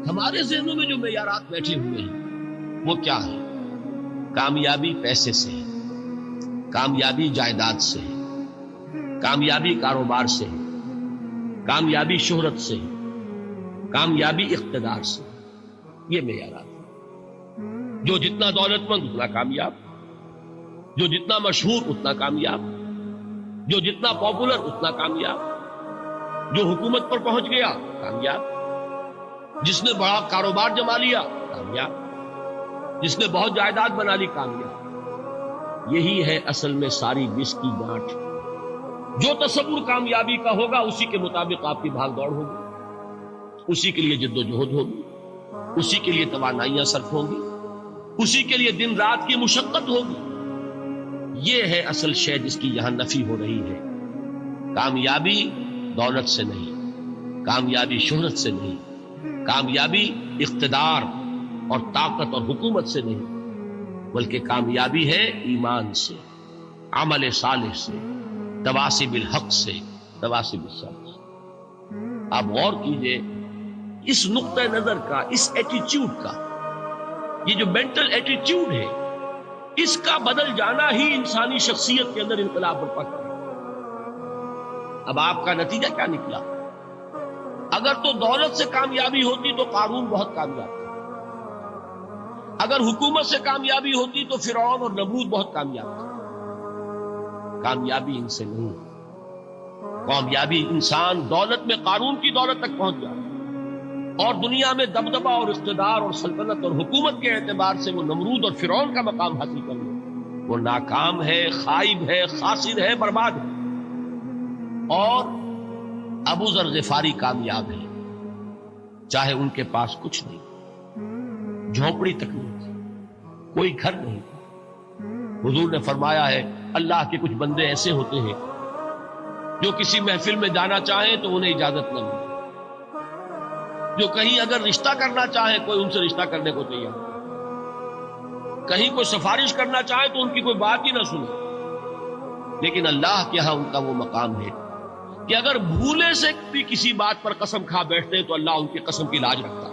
ہمارے ذہنوں میں جو معیارات بیٹھے ہوئے ہیں وہ کیا ہے؟ کامیابی پیسے سے ہے، کامیابی جائیداد سے ہے، کامیابی کاروبار سے ہے، کامیابی شہرت سے ہے، کامیابی اقتدار سے ہے۔ یہ معیارات ہیں۔ جو جتنا دولت مند اتنا کامیاب، جو جتنا مشہور اتنا کامیاب، جو جتنا پاپولر اتنا کامیاب، جو حکومت پر پہنچ گیا کامیاب، جس نے بڑا کاروبار جما لیا کامیاب، جس نے بہت جائیداد بنا لی کامیاب۔ یہی ہے اصل میں ساری بس کی گانٹھ۔ جو تصور کامیابی کا ہوگا اسی کے مطابق آپ کی بھاگ دوڑ ہوگی، اسی کے لیے جد و جہد ہوگی، اسی کے لیے توانائیاں صرف ہوں گی، اسی کے لیے دن رات کی مشقت ہوگی۔ یہ ہے اصل شے جس کی یہاں نفی ہو رہی ہے۔ کامیابی دولت سے نہیں، کامیابی شہرت سے نہیں، کامیابی اقتدار اور طاقت اور حکومت سے نہیں، بلکہ کامیابی ہے ایمان سے، عمل صالح سے، تواصی بالحق سے، تواصی بالصبر سے۔ آپ غور کیجئے اس نقطہ نظر کا، اس ایٹیچیوڈ کا، یہ جو مینٹل ایٹیچیوڈ ہے، اس کا بدل جانا ہی انسانی شخصیت کے اندر انقلاب برپا کرے۔ اب آپ کا نتیجہ کیا نکلا؟ اگر تو دولت سے کامیابی ہوتی تو قارون بہت کامیاب تھا، اگر حکومت سے کامیابی ہوتی تو فرعون اور نمرود بہت کامیاب تھا۔ کامیابی ان سے نہیں، کامیابی انسان دولت میں قارون کی دولت تک پہنچ جائے اور دنیا میں دبدبہ اور اقتدار اور سلطنت اور حکومت کے اعتبار سے وہ نمرود اور فرعون کا مقام حاصل کر لے، وہ ناکام ہے، خائب ہے، خاسر ہے، برباد ہے۔ اور ابو ذر غفاری کامیاب ہے، چاہے ان کے پاس کچھ نہیں، جھونپڑی تک نہیں تھی، کوئی گھر نہیں تھا۔ حضور نے فرمایا ہے اللہ کے کچھ بندے ایسے ہوتے ہیں جو کسی محفل میں جانا چاہیں تو انہیں اجازت نہ ملے، جو کہیں اگر رشتہ کرنا چاہیں کوئی ان سے رشتہ کرنے کو تیار نہیں، کہیں کوئی سفارش کرنا چاہے تو ان کی کوئی بات ہی نہ سنے۔ لیکن اللہ کے ہاں ان کا وہ مقام ہے کہ اگر بھولے سے بھی کسی بات پر قسم کھا بیٹھتے ہیں تو اللہ ان کی قسم کی لاج رکھتا ہے۔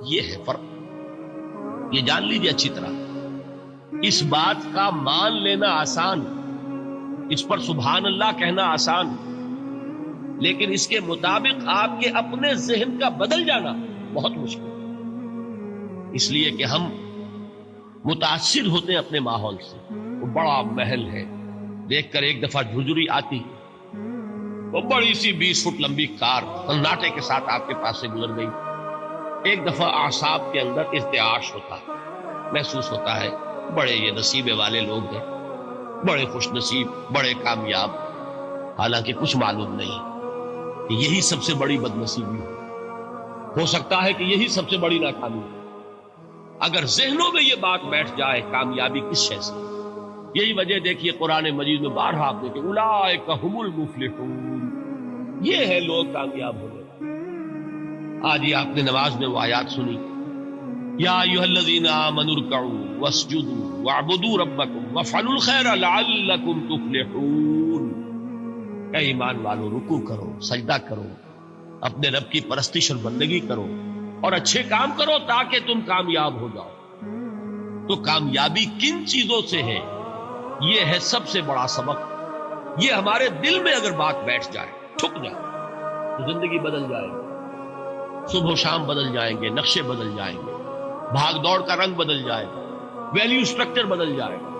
یہ ہے فرق، یہ جان لیجیے اچھی طرح۔ اس بات کا مان لینا آسان، اس پر سبحان اللہ کہنا آسان، لیکن اس کے مطابق آپ کے اپنے ذہن کا بدل جانا بہت مشکل ہے۔ اس لیے کہ ہم متاثر ہوتے ہیں اپنے ماحول سے۔ وہ بڑا محل ہے، دیکھ کر ایک دفعہ جھرجھری آتی، وہ بڑی سی 20 فٹ لمبی کار سناٹے کے ساتھ آپ کے پاس سے گزر گئی۔ ایک دفعہ اعصاب کے اندر ارتعاش ہوتا، محسوس ہوتا ہے بڑے یہ نصیبے والے لوگ ہیں، بڑے خوش نصیب، بڑے کامیاب، حالانکہ کچھ معلوم نہیں کہ یہی سب سے بڑی بدنصیبی ہو سکتا ہے کہ یہی سب سے بڑی ناکامی ہے۔ اگر ذہنوں میں یہ بات بیٹھ جائے کامیابی کس شے سے، یہی وجہ دیکھیے قرآن مجید میں بارہا آپ دیکھیں اولئک ھم المفلحون، یہ ہے لوگ کامیاب ہونے والے۔ آج یہ آپ نے نماز میں وہ آیات سنی، یا ایھا الذین آمنوا ارکعوا واسجدوا واعبدوا ربکم وافعلوا الخیر لعلکم تفلحون۔ اے ایمان والو، رکوع کرو، سجدہ کرو، اپنے رب کی پرستش اور بندگی کرو اور اچھے کام کرو تاکہ تم کامیاب ہو جاؤ۔ تو کامیابی کن چیزوں سے ہے؟ یہ ہے سب سے بڑا سبق۔ یہ ہمارے دل میں اگر بات بیٹھ جائے، ٹھک جائے، تو زندگی بدل جائے گی، صبح و شام بدل جائیں گے، نقشے بدل جائیں گے، بھاگ دوڑ کا رنگ بدل جائے گا، ویلیو سٹرکچر بدل جائے گا۔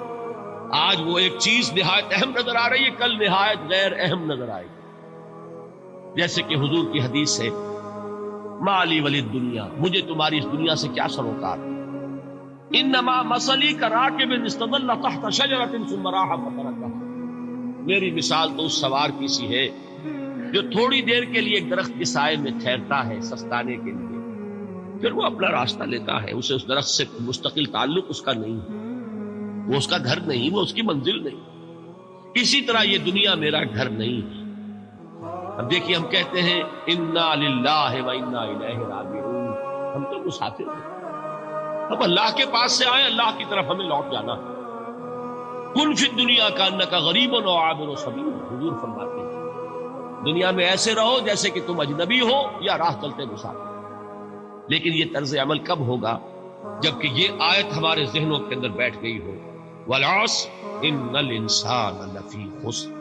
آج وہ ایک چیز نہایت اہم نظر آ رہی ہے، کل نہایت غیر اہم نظر آئے گی۔ جیسے کہ حضور کی حدیث ہے مالی ولی دنیا، مجھے تمہاری اس دنیا سے کیا سروکار، انما مثلی کراکب استظل تحت شجرۃ ثم راح فترکها، میری مثال تو اس سوار کی سی ہے جو تھوڑی دیر کے لیے ایک درخت کے سائے میں ٹھہرتا ہے سستانے کے لیے، پھر وہ اپنا راستہ لیتا ہے، اسے اس درخت سے مستقل تعلق اس کا نہیں ہے، وہ اس کا گھر نہیں، وہ اس کی منزل نہیں۔ اسی طرح یہ دنیا میرا گھر نہیں ہے۔ اب دیکھیے ہم کہتے ہیں انا للہ و انا الیہ راجعون، ہم تو مسافر ہیں، ہم اللہ کے پاس سے آئے، اللہ کی طرف ہمیں لوٹ جانا ہے۔ کن فی الدنیا کانک غریب و عابر سبیل، حضور فرماتے ہیں دنیا میں ایسے رہو جیسے کہ تم اجنبی ہو یا راہ چلتے مسافر۔ لیکن یہ طرز عمل کب ہوگا؟ جبکہ یہ آیت ہمارے ذہنوں کے اندر بیٹھ گئی ہو، وَالْعَصْرِ إِنَّ الْإِنسَانَ لَفِي خُسْرٍ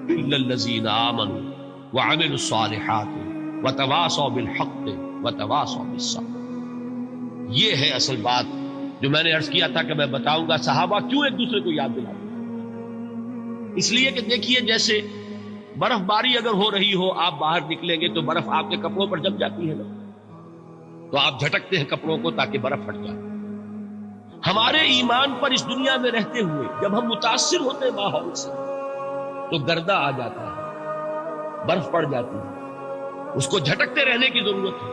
إِلَّا الَّذِينَ آمَنُوا وَعَمِلُوا الصَّالِحَاتِ وَتَوَاصَوْا بِالْحَقِّ وَتَوَاصَوْا بِالصَّبْرِ۔ یہ ہے اصل بات جو میں نے عرض کیا تھا کہ میں بتاؤں گا صحابہ کیوں ایک دوسرے کو یاد دلاتے ہیں۔ اس لیے کہ دیکھیے جیسے برف باری اگر ہو رہی ہو، آپ باہر نکلیں گے تو برف آپ کے کپڑوں پر جم جاتی ہے نا، تو آپ جھٹکتے ہیں کپڑوں کو تاکہ برف ہٹ جائے۔ ہمارے ایمان پر اس دنیا میں رہتے ہوئے جب ہم متاثر ہوتے ہیں ماحول سے تو گردہ آ جاتا ہے، برف پڑ جاتی ہے، اس کو جھٹکتے رہنے کی ضرورت ہے۔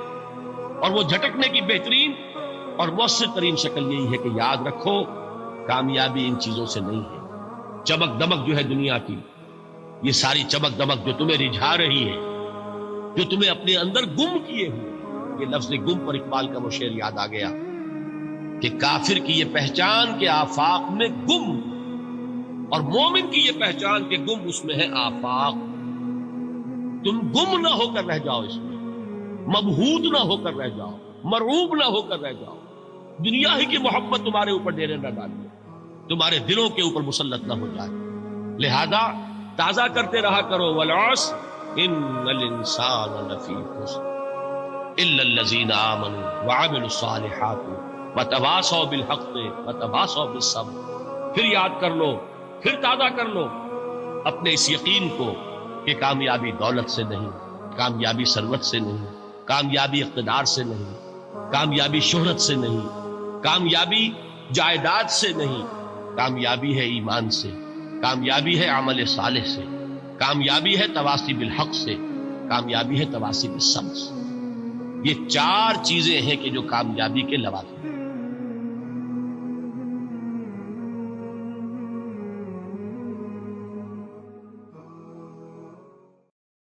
اور وہ جھٹکنے کی بہترین اور مؤثر ترین شکل یہی ہے کہ یاد رکھو کامیابی ان چیزوں سے نہیں ہے۔ چمک دمک جو ہے دنیا کی، یہ ساری چمک دمک جو تمہیں رجھا رہی ہے، جو تمہیں اپنے اندر گم کیے ہوئے، یہ لفظ گم پر اقبال کا وہ شعر یاد آ گیا کہ کافر کی یہ پہچان کہ آفاق میں گم، اور مومن کی یہ پہچان کہ گم اس میں ہے آفاق۔ تم گم نہ ہو کر رہ جاؤ، اس میں مبہوت نہ ہو کر رہ جاؤ، مرعوب نہ ہو کر رہ جاؤ، دنیا ہی کی محبت تمہارے اوپر ڈیرے نہ ڈالے، تمہارے دلوں کے اوپر مسلط نہ ہو جائے۔ لہذا تازہ کرتے رہا کرو، وَالْعَصْرِ إِنَّ الْإِنسَانَ لَفِي خُسْرٍ إِلَّا الَّذِينَ آمَنُوا وَعَمِلُوا الصَّالِحَاتِ وَتَوَاصَوْا بِالْحَقِّ وَتَوَاصَوْا بِالصَّبْرِ۔ پھر یاد کر لو، پھر تازہ کر لو اپنے اس یقین کو کہ کامیابی دولت سے نہیں، کامیابی ثروت سے نہیں، کامیابی اقتدار سے نہیں، کامیابی شہرت سے نہیں، کامیابی جائیداد سے نہیں، کامیابی ہے ایمان سے، کامیابی ہے عمل صالح سے، کامیابی ہے تواصی بالحق سے، کامیابی ہے تواصی بالصبر سے۔ یہ چار چیزیں ہیں کہ جو کامیابی کے لوازم ہیں۔